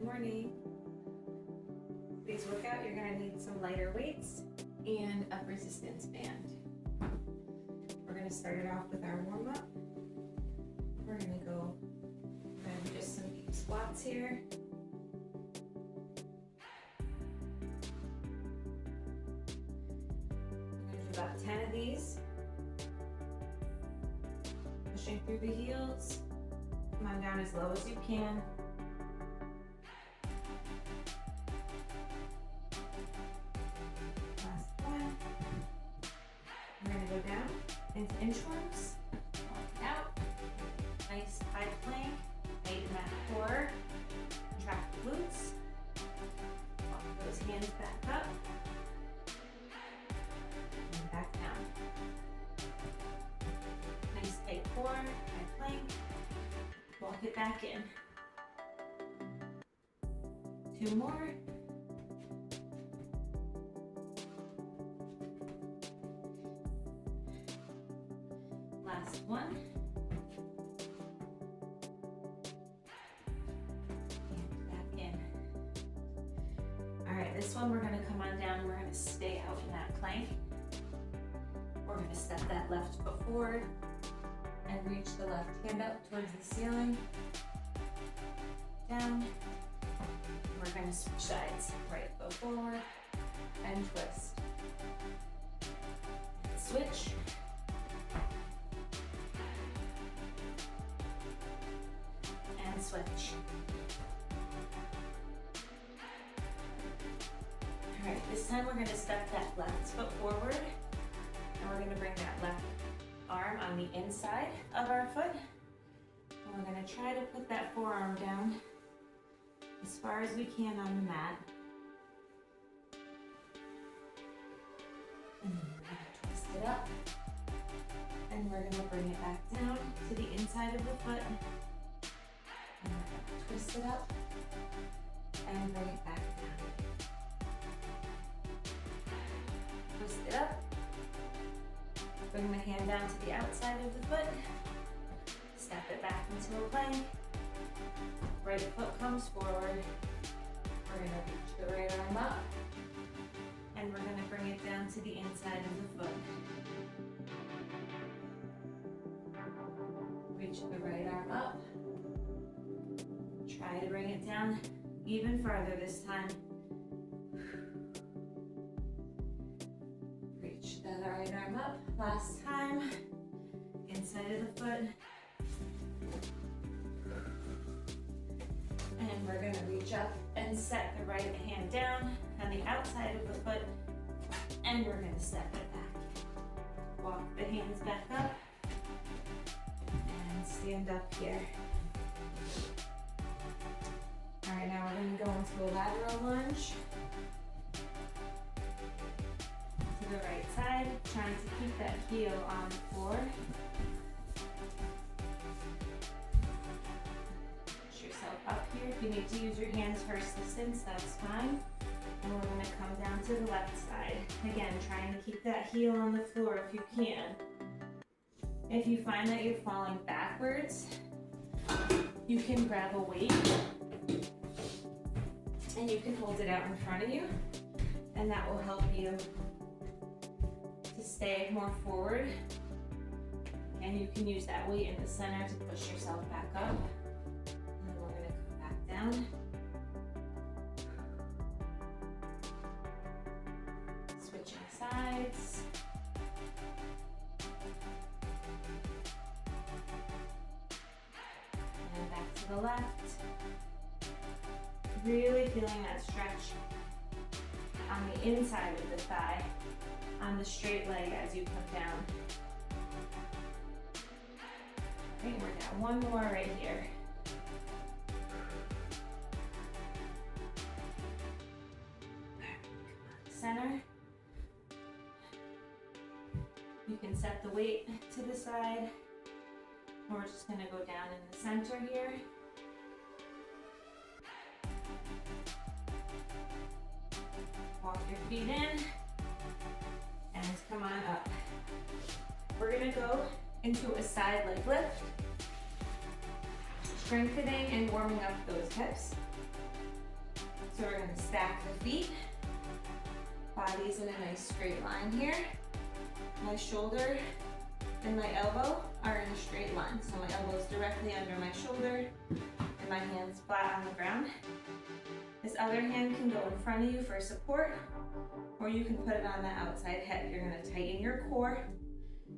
Good morning. Today's workout, you're gonna need some lighter weights and a resistance band. We're gonna start it off with our warm-up. We're gonna do just some deep squats here. We're gonna do about 10 of these. Pushing through the heels. Come on down as low as you can. Last one. We're going to go down into inchworms. Walk out. Nice high plank. Tighten that core. Contract the glutes. Walk those hands back up. And back down. Nice tight core, high plank. Walk it back in. 2 more. Last one. And back in. All right, this one we're gonna come on down. We're gonna stay out in that plank. We're gonna step that left foot forward and reach the left hand up towards the ceiling. Down. We're going to switch sides. Right foot forward and twist. Switch. And switch. All right, this time we're going to step that left foot forward and we're going to bring that left arm on the inside of our foot. And we're going to try to put that forearm down as far as we can on the mat. And then we're going to twist it up. And we're going to bring it back down to the inside of the foot. And we're going to twist it up and bring it back down. Twist it up. Bring the hand down to the outside of the foot. Step it back into a plank. Right foot comes forward. We're going to reach the right arm up. And we're going to bring it down to the inside of the foot. Reach the right arm up. Try to bring it down even farther this time. Reach the right arm up. Last time. Inside of the foot. And we're going to reach up and set the right hand down on the outside of the foot. And we're going to step it back. Walk the hands back up. And stand up here. All right, now we're going to go into a lateral lunge. To the right side, trying to keep that heel on the floor. Push yourself up here. If you need to use your hands for assistance, that's fine. And we're going to come down to the left side. Again, trying to keep that heel on the floor if you can. If you find that you're falling backwards, you can grab a weight and you can hold it out in front of you, and that will help you to stay more forward. And you can use that weight in the center to push yourself back up. And then we're going to come back down. Switching sides. And back to the left. Really feeling that stretch on the inside of the thigh, on the straight leg as you come down. All right, we're down one more right here. Center. You can set the weight to the side. And we're just going to go down in the center here. Walk your feet in and come on up. We're going to go into a side leg lift, strengthening and warming up those hips. So we're gonna stack the feet. Body's in a nice straight line here. My shoulder and my elbow are in a straight line. So my elbow's directly under my shoulder and my hand's flat on the ground. This other hand can go in front of you for support, or you can put it on the outside hip. You're gonna tighten your core,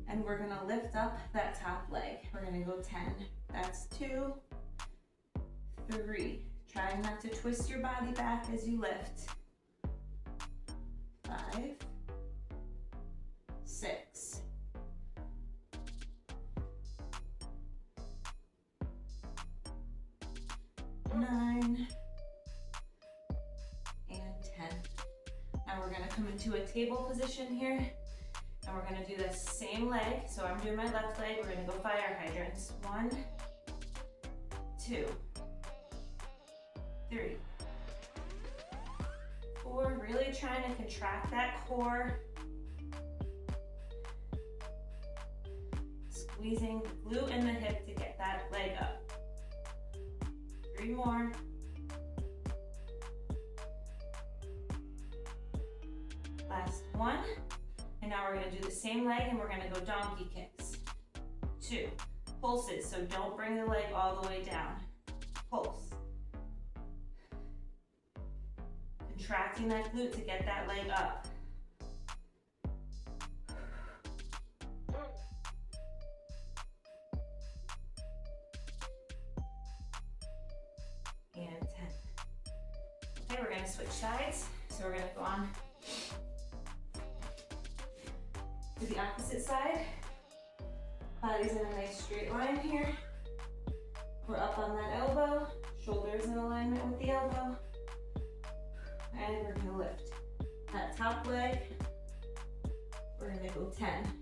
and we're gonna lift up that top leg. We're gonna go 10. That's 2, 3. Try not to twist your body back as you lift. 5, 6, 9, and 10. Now we're gonna come into a table position here, and we're gonna do the same leg. So I'm doing my left leg, we're gonna go fire hydrants. 1, 2, 3, 4, really trying to contract that core. Squeezing the glute and the hip to get that leg up. 3 more. Last one. And now we're gonna do the same leg and we're gonna go donkey kicks. 2 pulses, so don't bring the leg all the way down. Pulse. Contracting that glute to get that leg up. And 10. Okay, we're gonna switch sides. So we're gonna go on to the opposite side. Body's in a nice straight line here. We're up on that elbow, shoulders in alignment with the elbow. And we're gonna lift that top leg. We're gonna go 10.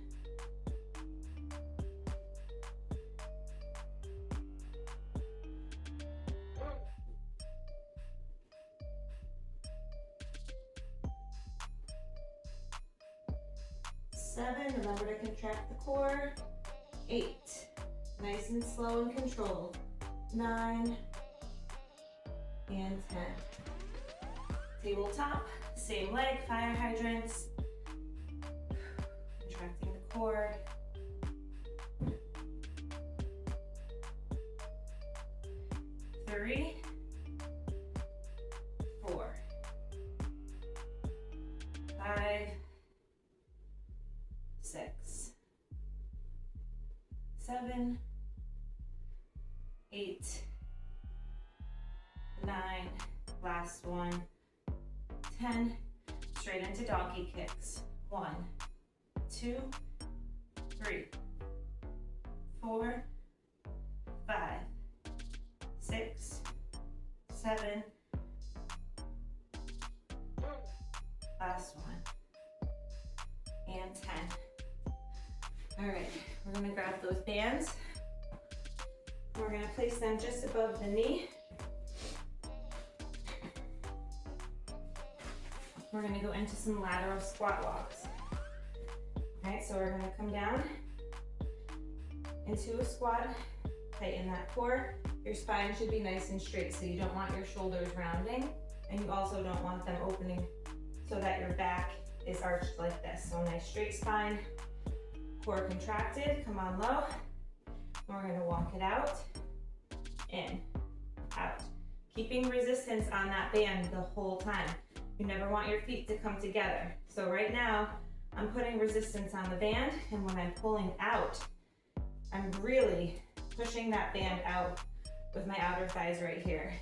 Seven, remember to contract the core. 8, nice and slow and controlled. 9, and 10. Tabletop, same leg, fire hydrants. Contracting the core. 3, 4, 5, 6, 7, 8, 9, last one, 10, straight into donkey kicks. 1, 2, 3, 4, 5, 6, 7, last one, and 10. All right, we're gonna grab those bands. We're gonna place them just above the knee. We're gonna go into some lateral squat walks. All right, so we're gonna come down into a squat, tighten that core. Your spine should be nice and straight, so you don't want your shoulders rounding, and you also don't want them opening so that your back is arched like this. So nice straight spine, core contracted, come on low. And we're gonna walk it out, in, out. Keeping resistance on that band the whole time. You never want your feet to come together. So right now, I'm putting resistance on the band, and when I'm pulling out, I'm really pushing that band out with my outer thighs right here.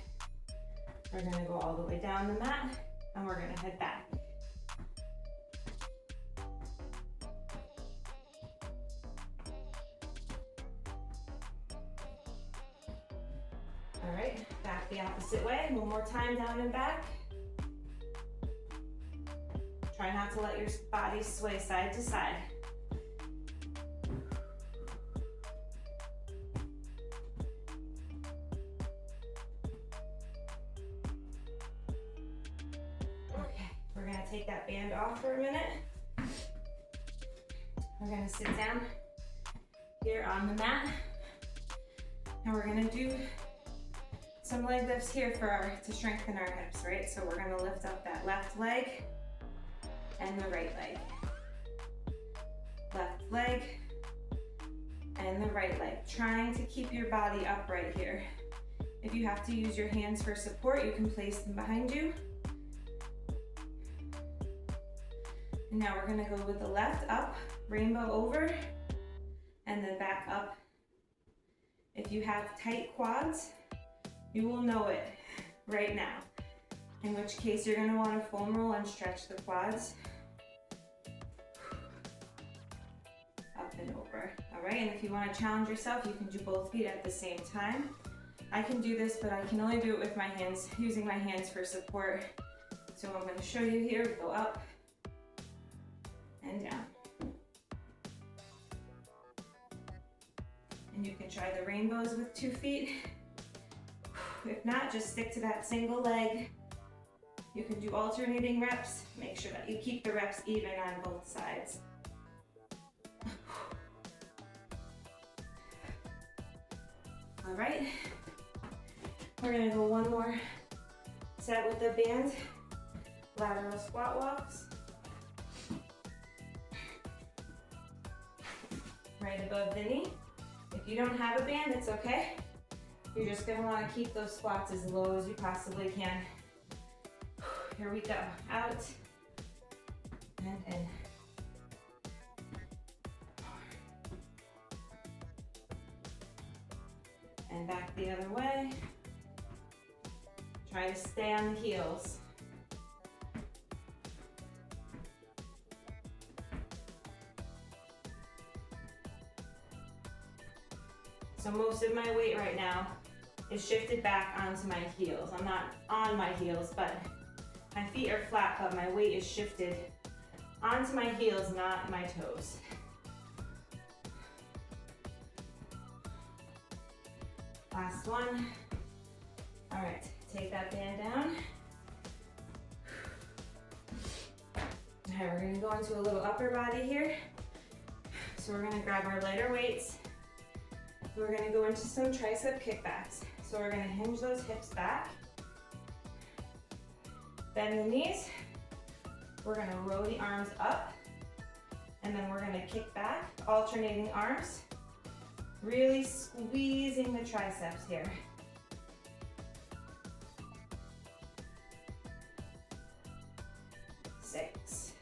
We're gonna go all the way down the mat, and we're gonna head back. All right, back the opposite way. One more time, down and back. Try not to let your body sway side to side. Okay, we're gonna take that band off for a minute. We're gonna sit down here on the mat, and we're gonna do some leg lifts here to strengthen our hips, right? So we're gonna lift up that left leg and the right leg. Left leg and the right leg. Trying to keep your body upright here. If you have to use your hands for support, you can place them behind you. And now we're gonna go with the left up, rainbow over, and then back up. If you have tight quads, you will know it right now. In which case you're gonna wanna foam roll and stretch the quads. Up and over, all right? And if you wanna challenge yourself, you can do both feet at the same time. I can do this, but I can only do it with my hands, using my hands for support. So I'm gonna show you here, go up and down. And you can try the rainbows with 2 feet. If not, just stick to that single leg. You can do alternating reps. Make sure that you keep the reps even on both sides. All right, we're gonna go one more set with the band, lateral squat walks. Right above the knee. If you don't have a band, it's okay. You're just gonna wanna keep those squats as low as you possibly can. Here we go, out and in. And back the other way. Try to stay on the heels. So most of my weight right now is shifted back onto my heels. I'm not on my heels, but my feet are flat, but my weight is shifted onto my heels, not my toes. Last one. All right, take that band down. All right, we're gonna go into a little upper body here. So we're gonna grab our lighter weights. We're gonna go into some tricep kickbacks. So we're gonna hinge those hips back. Bend the knees. We're gonna row the arms up. And then we're gonna kick back, alternating arms. Really squeezing the triceps here. 6,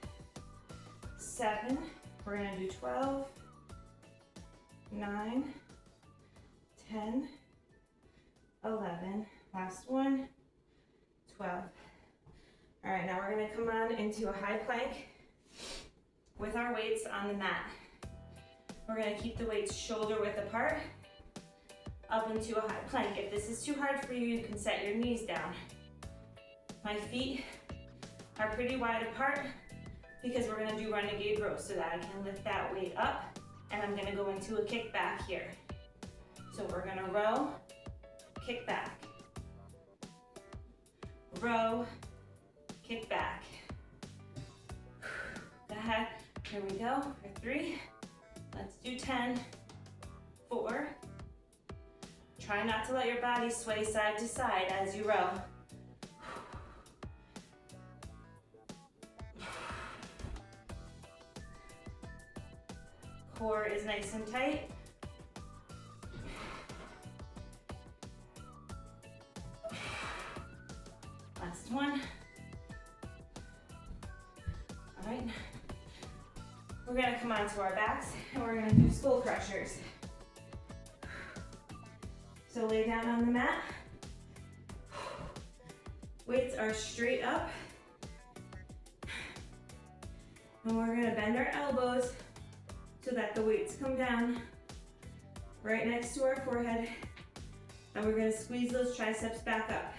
7, we're gonna do 12, 9, 10, 11, last one, 12. All right, now we're gonna come on into a high plank with our weights on the mat. We're gonna keep the weights shoulder width apart, up into a high plank. If this is too hard for you, you can set your knees down. My feet are pretty wide apart because we're gonna do renegade row so that I can lift that weight up, and I'm gonna go into a kick back here. So we're gonna row, kick back. Row, kick back. Go ahead, here we go, for 3. Let's do 10, 4. Try not to let your body sway side to side as you row. Core is nice and tight. Last one. All right. We're gonna come onto our backs and we're gonna do skull crushers. So lay down on the mat. Weights are straight up. And we're gonna bend our elbows so that the weights come down right next to our forehead. And we're gonna squeeze those triceps back up.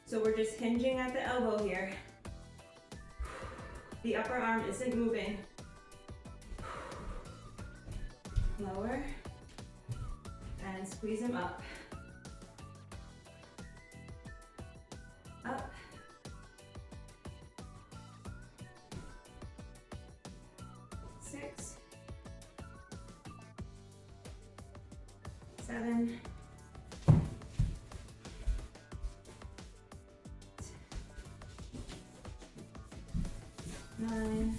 So we're just hinging at the elbow here. The upper arm isn't moving. Lower, and squeeze them up. Up. 6, 7, 9,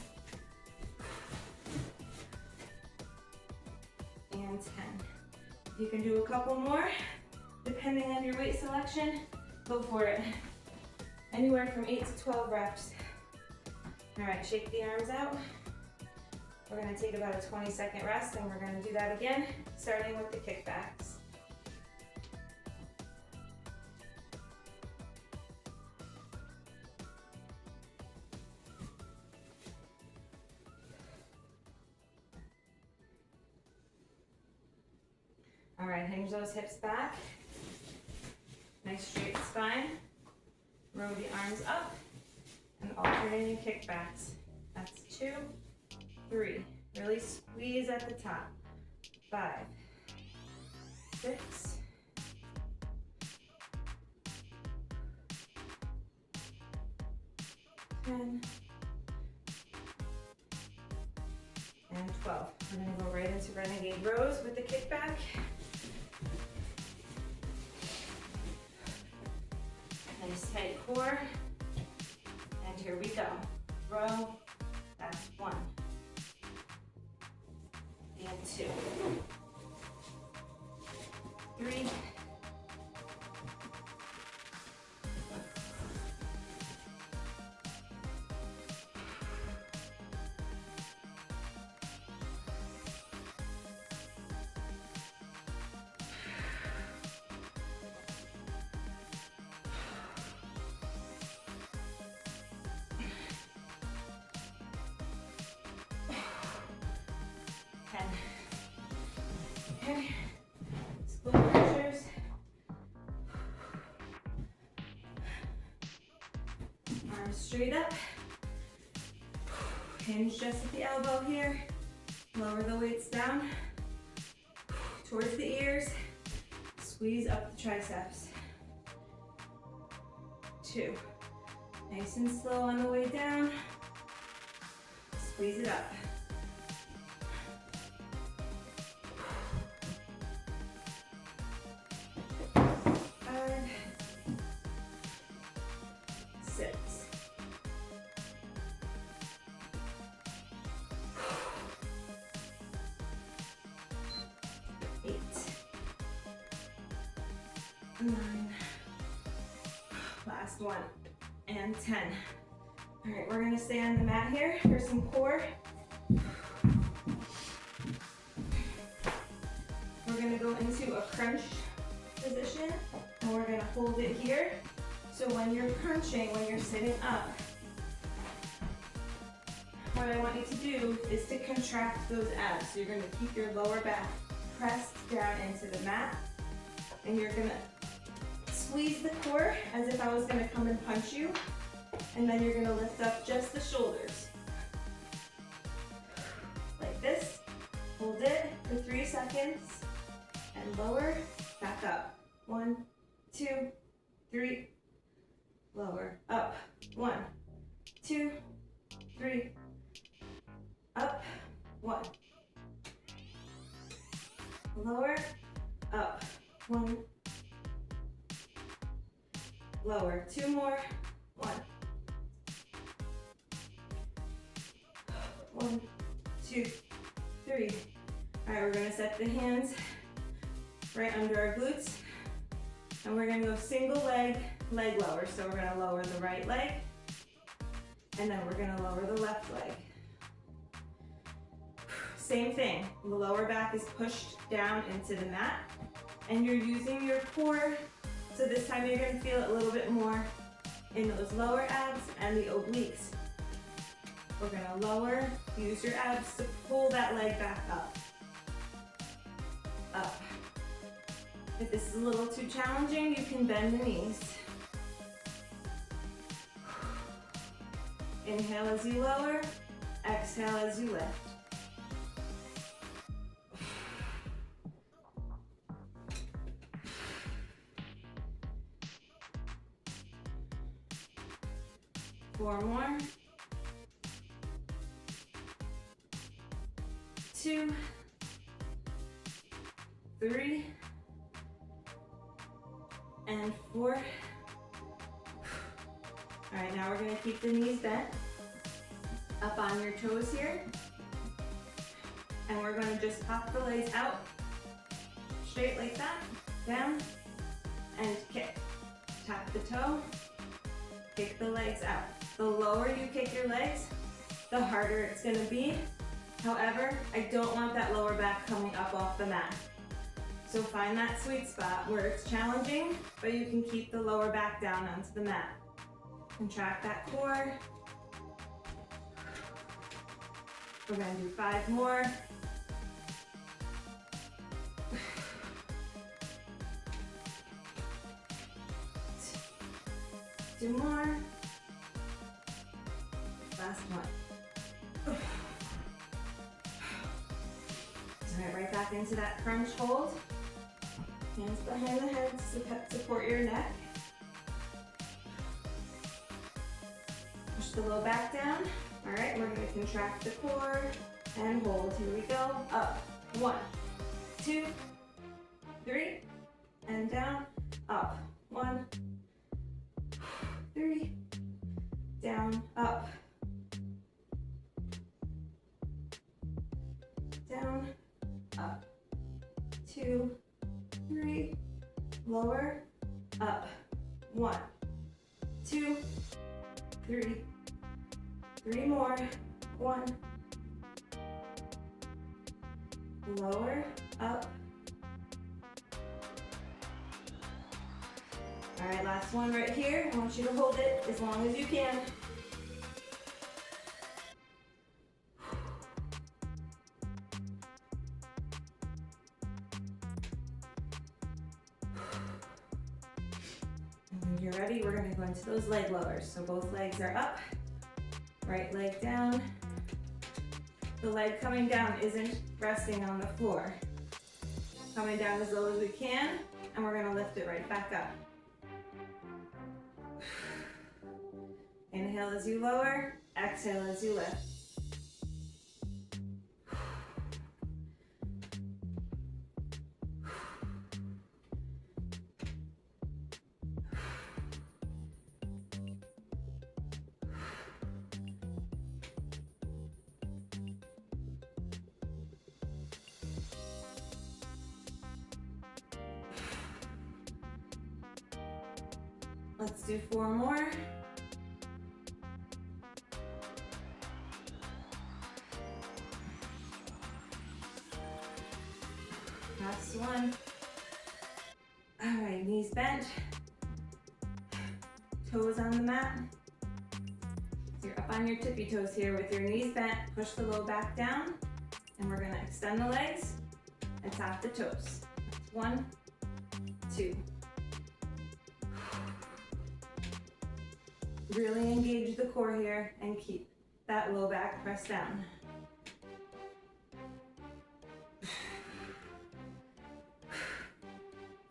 and 10. You can do a couple more, depending on your weight selection, go for it. Anywhere from 8 to 12 reps. All right, shake the arms out. We're gonna take about a 20-second rest, and we're gonna do that again, starting with the kickbacks. All right, hinge those hips back. Nice straight spine. Row the arms up and alternating kickbacks. That's 2, 3. Really squeeze at the top. 5, 6, 10, and 12. We're gonna go right into renegade rows with the kickback. Nice tight core. And here we go. Row, that's 1. And 2. 3. 10. Okay. Split pressures. Arms straight up. Hinge just at the elbow here. Lower the weights down towards the ears. Squeeze up the triceps. 2. Nice and slow on the way down. Squeeze it up. 5, 6, 8, 9, last one, and 10. All right, we're gonna stay on the mat here for some core. We're gonna go into a crunch position, and we're gonna hold it here. So when you're crunching, when you're sitting up, what I want you to do is to contract those abs. So you're gonna keep your lower back pressed down into the mat, and you're gonna squeeze the core as if I was gonna come and punch you, and then you're gonna lift up just the shoulders. Like this, hold it for 3 seconds, and lower, back up. 1, 2, 3, lower, up. 1, 2, 3, up. 1, lower, up. 1, lower. 2 more. 1, 1, 2, 3. All right, we're gonna set the hands right under our glutes, and we're gonna go single leg, leg lower. So we're gonna lower the right leg, and then we're gonna lower the left leg. Same thing, the lower back is pushed down into the mat, and you're using your core, so this time you're gonna feel it a little bit more in those lower abs and the obliques. We're gonna lower, use your abs to pull that leg back up. Up. If this is a little too challenging, you can bend the knees. Inhale as you lower, exhale as you lift. Four more. 2, 3, and 4. All right, now we're gonna keep the knees bent. Up on your toes here. And we're gonna just pop the legs out, straight like that, down, and kick. Tap the toe, kick the legs out. The lower you kick your legs, the harder it's gonna be. However, I don't want that lower back coming up off the mat. So find that sweet spot where it's challenging, but you can keep the lower back down onto the mat. Contract that core. We're gonna do 5 more. 2 more. Last one. Alright, right back into that crunch hold. Hands behind the head to support your neck. Push the low back down. Alright, we're going to contract the core and hold. Here we go. Up. 1, 2, 3, and down. Up. 1, 3, down, up, down, up, 2, 3, lower, up, 1, 2, 3, 3 more, 1, lower, up. All right, last one right here. I want you to hold it as long as you can. And when you're ready, we're gonna go into those leg lowers. So both legs are up, right leg down. The leg coming down isn't resting on the floor. Coming down as low as we can, and we're gonna lift it right back up. Inhale as you lower, exhale as you lift. Let's do 4 more. Last one. All right, knees bent, toes on the mat. So you're up on your tippy toes here with your knees bent. Push the low back down, and we're gonna extend the legs and tap the toes. That's 1, 2. Really engage the core here and keep that low back pressed down.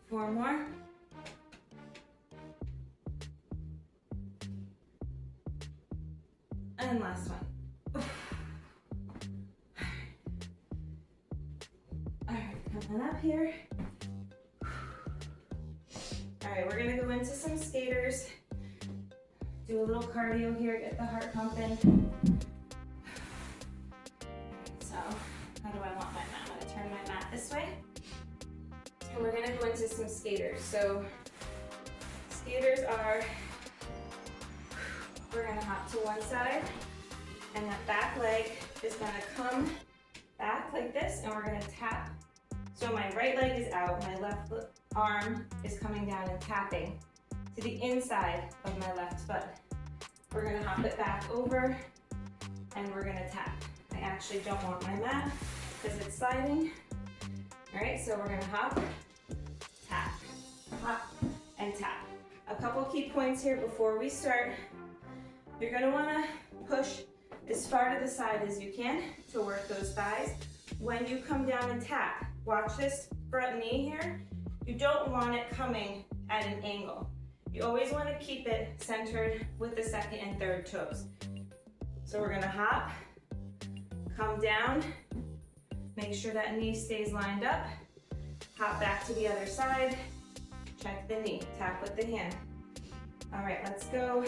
Four more. And last one. All right, come on up here. All right, we're gonna go into some skaters. Do a little cardio here, get the heart pumping. So, how do I want my mat? I'm gonna turn my mat this way. And we're gonna go into some skaters. So, skaters are, we're gonna hop to one side, and that back leg is gonna come back like this, and we're gonna tap. So my right leg is out, my left arm is coming down and tapping to the inside of my left foot. We're gonna hop it back over, and we're gonna tap. I actually don't want my mat because it's sliding. All right, so we're gonna hop, tap, hop, and tap. A couple key points here before we start. You're gonna wanna push as far to the side as you can to work those thighs. When you come down and tap, watch this front knee here. You don't want it coming at an angle. You always want to keep it centered with the second and third toes. So we're gonna hop, come down, make sure that knee stays lined up, hop back to the other side, check the knee, tap with the hand. All right, let's go.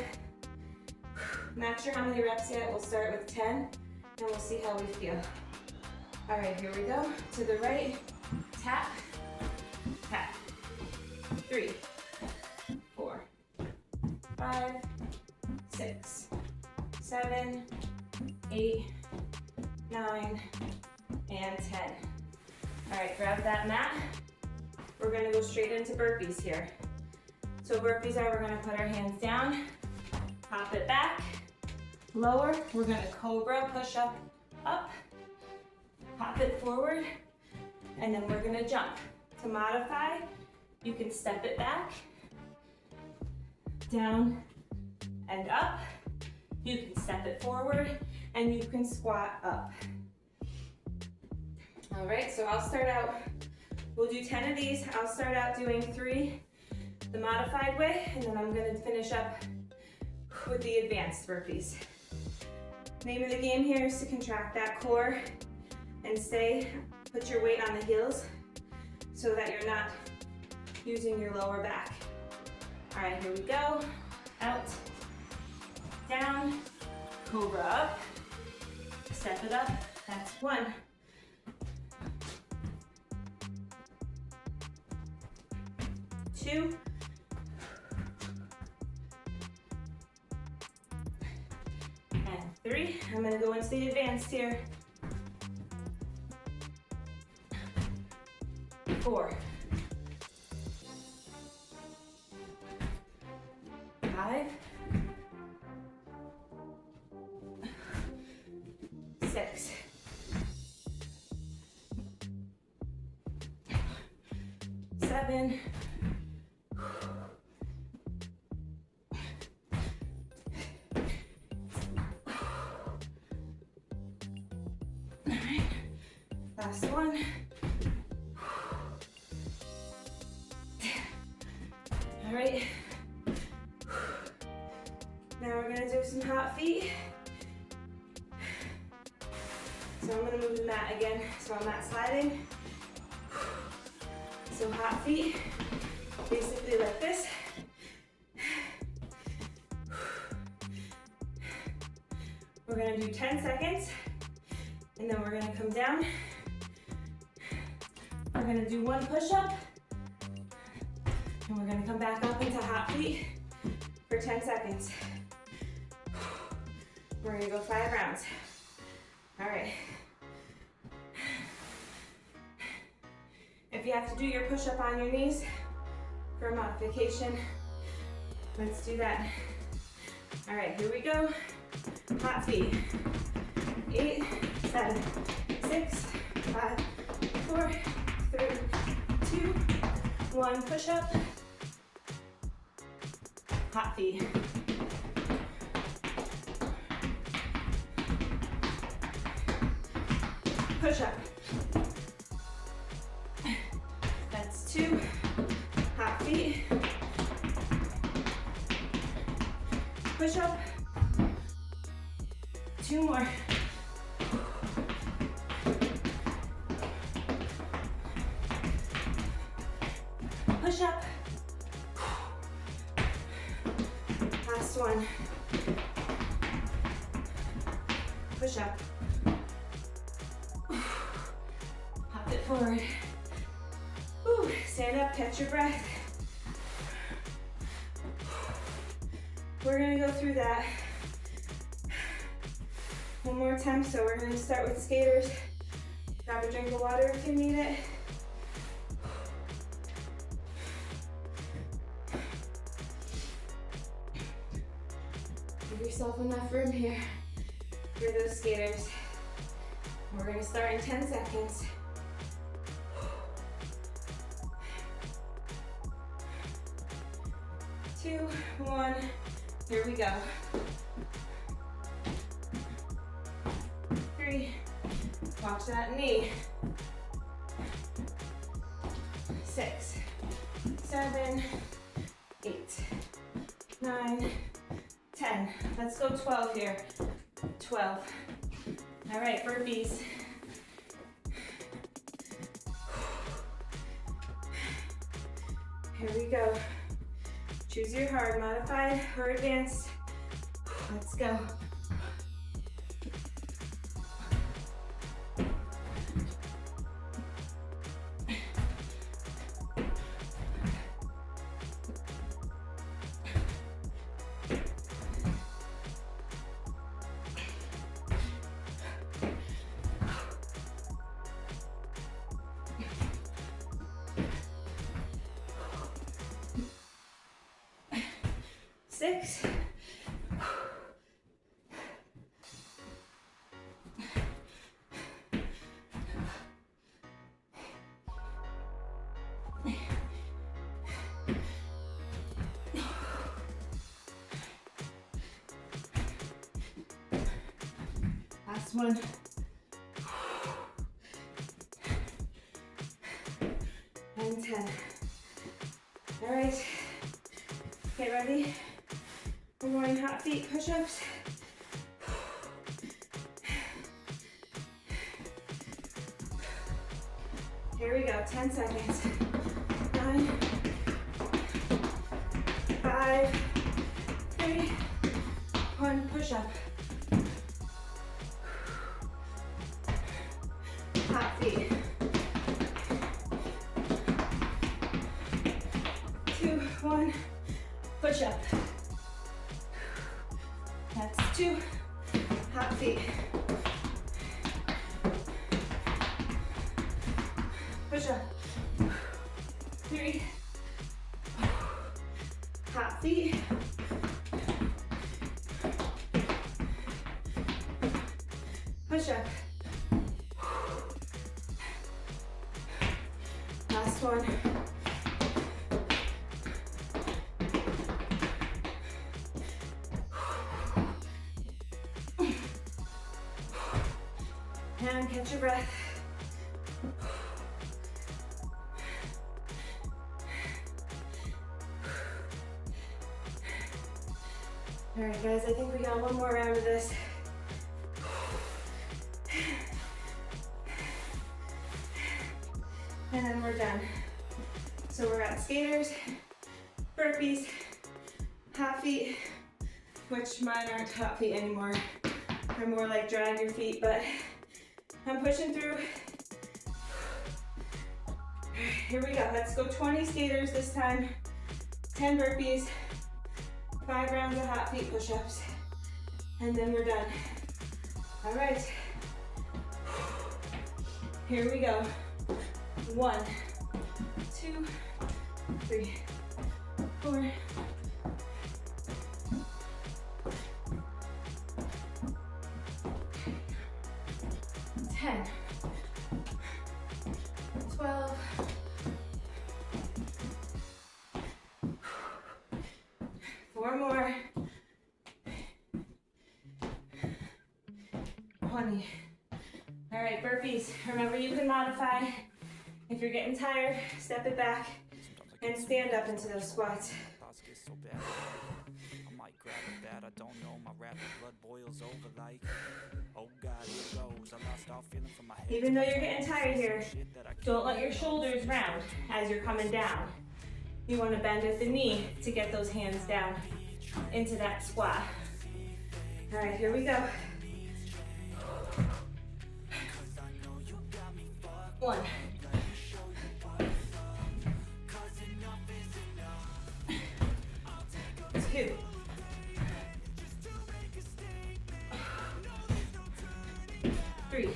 Not sure how many reps yet. We'll start with 10 and we'll see how we feel. All right, here we go. To the right, tap, tap. 3, 4, 5, 6, 7, 8, 9, and 10. All right, grab that mat. We're gonna go straight into burpees here. So burpees are, we're gonna put our hands down, pop it back, lower. We're gonna cobra, push up, up, pop it forward, and then we're gonna jump. To modify, you can step it back, down and up. You can step it forward, and you can squat up. All right, so I'll start out, we'll do 10 of these. I'll start out doing 3 the modified way, and then I'm gonna finish up with the advanced burpees. Name of the game here is to contract that core and stay, put your weight on the heels so that you're not using your lower back. All right, here we go. Out, down, cobra up, step it up, that's 1. 2, and 3. I'm gonna go into the advanced here. 4, 5, 6, 7, 9, last one. All right. Now we're gonna do some hot feet. So I'm gonna move the mat again, so I'm not sliding. So hot feet, basically like this. We're gonna do 10 seconds, and then we're gonna come down. We're gonna do 1 push-up, and we're gonna come back up into hot feet for 10 seconds. We're gonna go 5 rounds. All right. If you have to do your push-up on your knees for a modification, let's do that. All right, here we go. Hot feet. 8, 7, 6, 5, 4, 3, 2, 1. Push-up. Hot feet. Push-up. That's 2. Hot feet. Push-up. 2 more. Push-up. Last one. Push-up. Pop it forward. Ooh, stand up, catch your breath. We're gonna go through that one more time. So we're gonna start with skaters. Grab a drink of water if you need it. Give yourself enough room here for those skaters. We're gonna start in 10 seconds. 2, 1, here we go. 3, watch that knee. 6, 7, 8, 9, 10. Let's go 12 here. 12. All right, burpees. Here we go. Choose your hard, modified or advanced. Let's go. Six. Last one. And 10. All right, get ready. We're going hot feet push-ups. Here we go, 10 seconds. 9, 5, 3, 1, push up. Hot feet. 2, 1, push up. That's 2, hot feet. Push up. 3, hot feet. Push up. Last one. And catch your breath. All right, guys, I think we got one more round of this. And then we're done. So we're at skaters, burpees, hot feet, which mine aren't hot feet anymore. They're more like drag your feet, but I'm pushing through. Here we go, let's go 20 skaters this time, 10 burpees, 5 rounds of hot feet push-ups, and then we're done. All right, here we go. 1, 2, 3, 4, 10, 12, 4 more, 20. All right, burpees. Remember, you can modify. If you're getting tired, step it back and stand up into those squats. Even though you're getting tired here, don't let your shoulders round as you're coming down. You want to bend at the knee to get those hands down into that squat. All right, here we go. 1, 2, 3,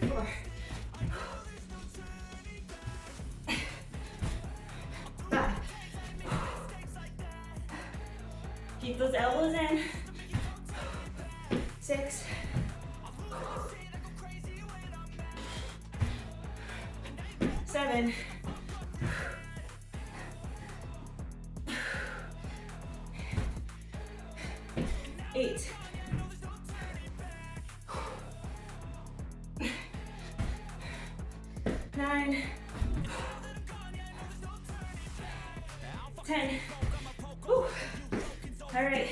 4, 5. Keep those elbows in. 6, 7, 8, 9, 10. Woo. All right,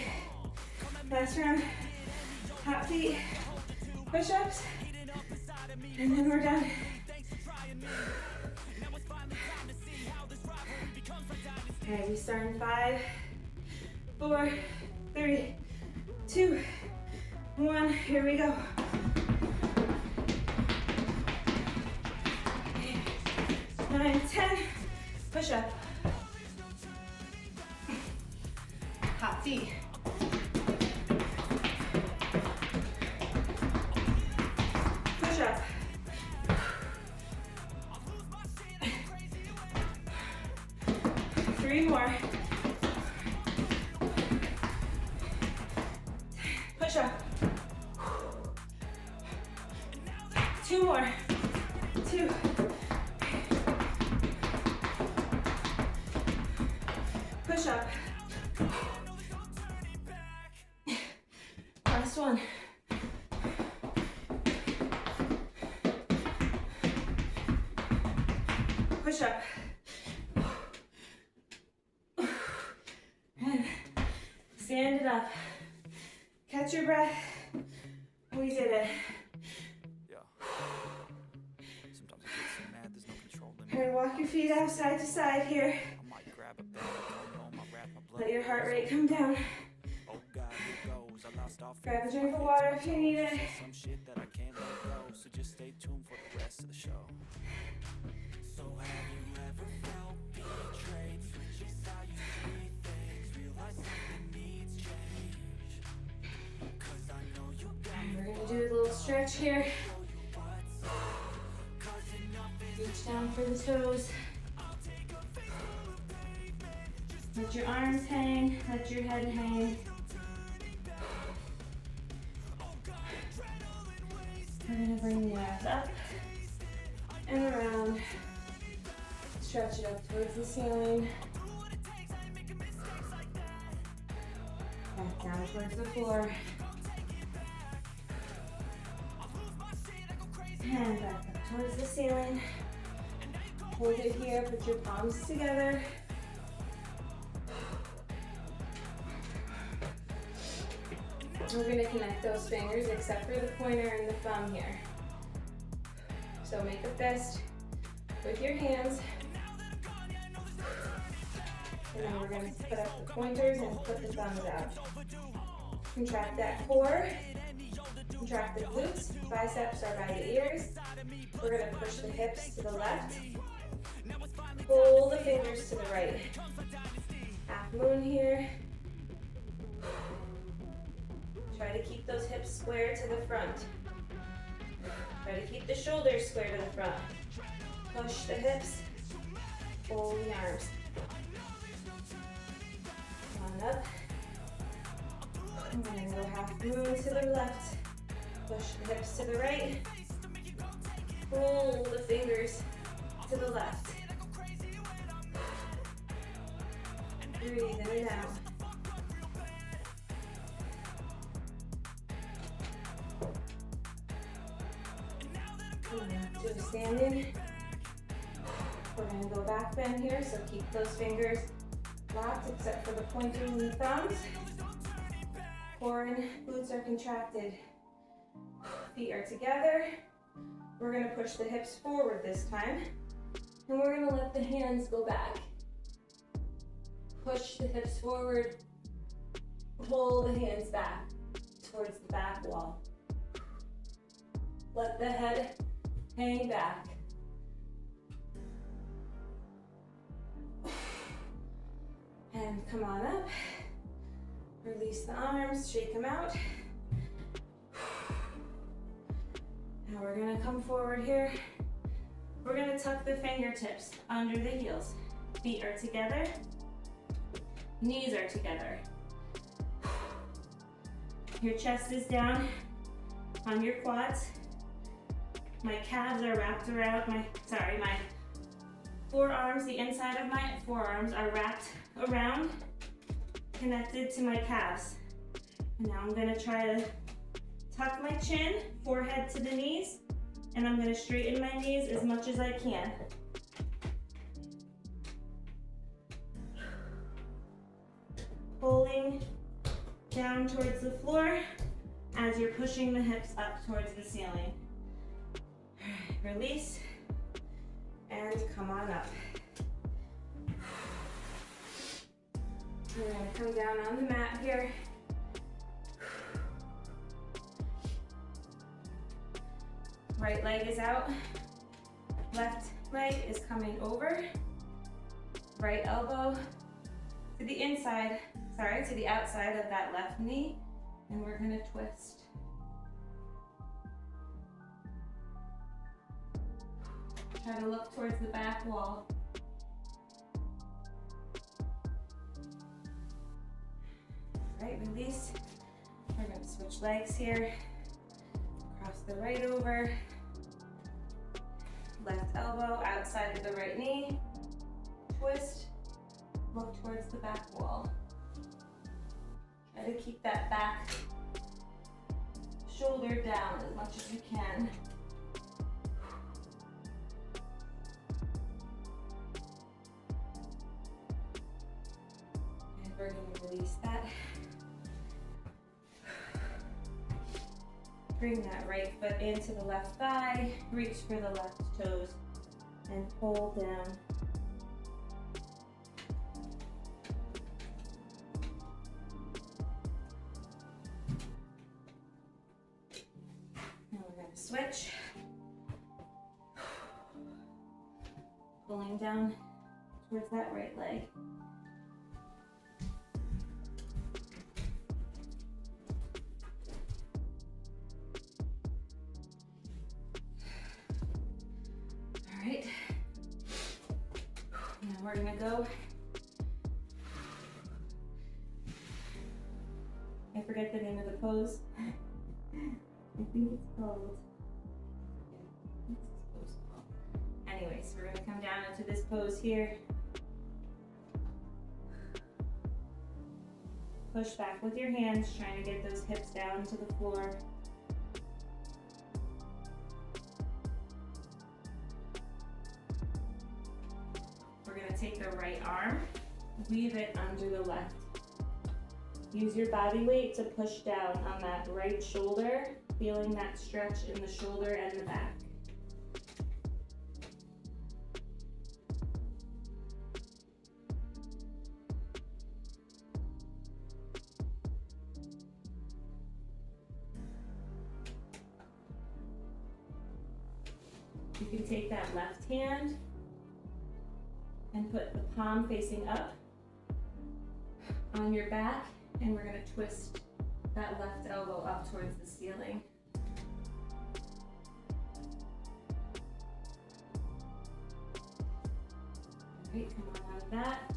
last round, hot feet, push-ups, and then we're done. Okay, we start in 5, 4, 3, 2, 1. Here we go. 9, 10. Push up. Hot feet. Push up. Three more. Push up. 2 more. 2. Push up. Last one. Push up. And stand it up. Catch your breath. We did it. And walk your feet out side to side here. Let your heart rate come down. Grab a drink of water if you need it. We're going to do a little stretch here. Reach down for the toes. Let your arms hang, let your head hang. We're going to bring the arms up and around. Stretch it up towards the ceiling. Back down towards the floor. And back up towards the ceiling. Hold it here, put your palms together. We're going to connect those fingers except for the pointer and the thumb here. So make a fist with your hands. And then we're going to put up the pointers and put the thumbs out. Contract that core. Contract the glutes. Biceps are by the ears. We're going to push the hips to the left. Pull the fingers to the right. Half moon here. Try to keep those hips square to the front. Try to keep the shoulders square to the front. Push the hips. Pull the arms. Come on up. And then go half moon to the left. Push the hips to the right. Pull the fingers to the left. Breathe in and out. Do a standing. We're going to go back bend here, so keep those fingers locked except for the pointer and the thumbs. Core and glutes are contracted. Feet are together. We're going to push the hips forward this time. And we're going to let the hands go back. Push the hips forward. Pull the hands back towards the back wall. Let the head hang back. And come on up. Release the arms, shake them out. Now we're gonna come forward here. We're gonna tuck the fingertips under the heels. Feet are together. Knees are together. Your chest is down on your quads. My calves are wrapped around my forearms, the inside of my forearms are wrapped around, connected to my calves. And now I'm gonna try to tuck my chin, forehead to the knees, and I'm gonna straighten my knees as much as I can. Pulling down towards the floor as you're pushing the hips up towards the ceiling. Release and come on up. We're gonna come down on the mat here. Right leg is out, left leg is coming over. Right elbow to the inside, to the outside of that left knee, and we're gonna twist. Try to look towards the back wall. Right, release. We're gonna switch legs here. Cross the right over. Left elbow outside of the right knee. Twist. Look towards the back wall. Try to keep that back shoulder down as much as you can. And we're going to release that. Bring that right foot into the left thigh, reach for the left toes, and pull down. Now we're going to switch. Pulling down towards that right leg. Right. Now we're gonna go. I forget the name of the pose. I think it's called. Anyways, we're gonna come down into this pose here. Push back with your hands, trying to get those hips down to the floor. Take the right arm, weave it under the left. Use your body weight to push down on that right shoulder, feeling that stretch in the shoulder and the back. You can take that left hand and put the palm facing up on your back, and we're gonna twist that left elbow up towards the ceiling. Great, come on out of that.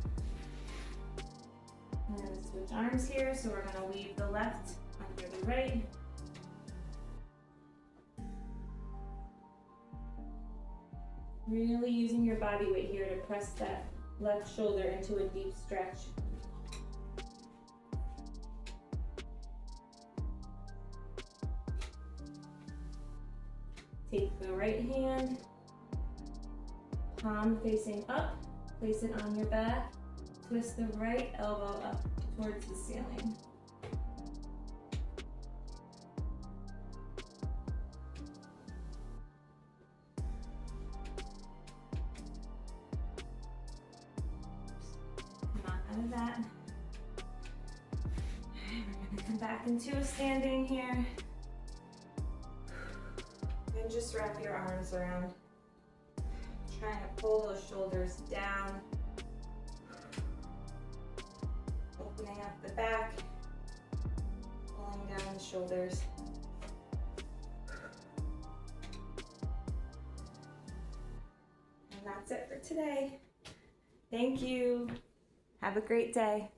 We're gonna switch arms here, so we're gonna weave the left under the right. Really using your body weight here to press that left shoulder into a deep stretch. Take the right hand, palm facing up, place it on your back, twist the right elbow up towards the ceiling. Of that. We're going to come back into a standing here. And just wrap your arms around. Trying to pull those shoulders down. Opening up the back. Pulling down the shoulders. And that's it for today. Thank you. Have a great day.